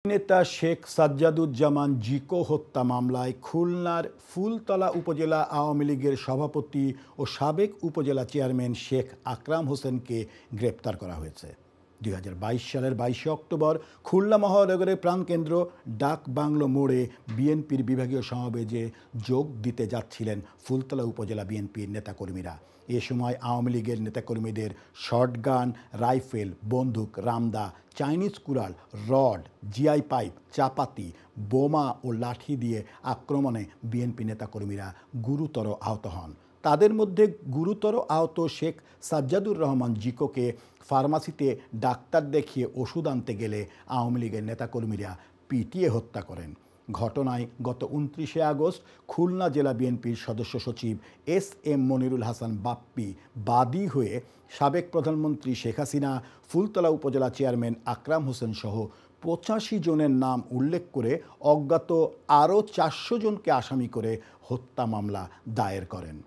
নেতা শেখ সাজ্জাদুজ্জামান জিকো হত্যা মামলায় খুলনার ফুলতলা উপজেলা আওয়ামী লীগের সভাপতি ও সাবেক উপজেলা চেয়ারম্যান শেখ আকরাম হোসেনকে গ্রেপ্তার করা হয়েছে। ২০২২ সালের ২২শে অক্টোবর খুলনা মহানগরের প্রাণকেন্দ্র ডাক বাংলো মোড়ে বিএনপির বিভাগীয় সমাবেশে যোগ দিতে যাচ্ছিলেন ফুলতলা উপজেলা বিএনপির নেতাকর্মীরা। এ সময় আওয়ামী লীগের নেতাকর্মীদের শটগান, রাইফেল, বন্দুক, রামদা, চাইনিজ কুড়াল, রড, জিআই পাইপ, চাপাতি, বোমা ও লাঠি দিয়ে আক্রমণে বিএনপি নেতাকর্মীরা গুরুতর আহত হন। তাদের মধ্যে গুরুতর আহত শেখ সাজ্জাদুর রহমান জিকোকে ফার্মাসিতে ডাক্তার দেখিয়ে ওষুধ আনতে গেলে আওয়ামী লীগের নেতাকর্মীরা পিটিয়ে হত্যা করেন। ঘটনায় গত ২৯শে আগস্ট খুলনা জেলা বিএনপির সদস্য সচিব এস.এম. মনিরুল হাসান বাপ্পি বাদী হয়ে সাবেক প্রধানমন্ত্রী শেখ হাসিনা, ফুলতলা উপজেলা চেয়ারম্যান আকরাম হোসেন সহ ৮৫ জনের নাম উল্লেখ করে অজ্ঞাত আরও ৪০০ জনকে আসামি করে হত্যা মামলা দায়ের করেন।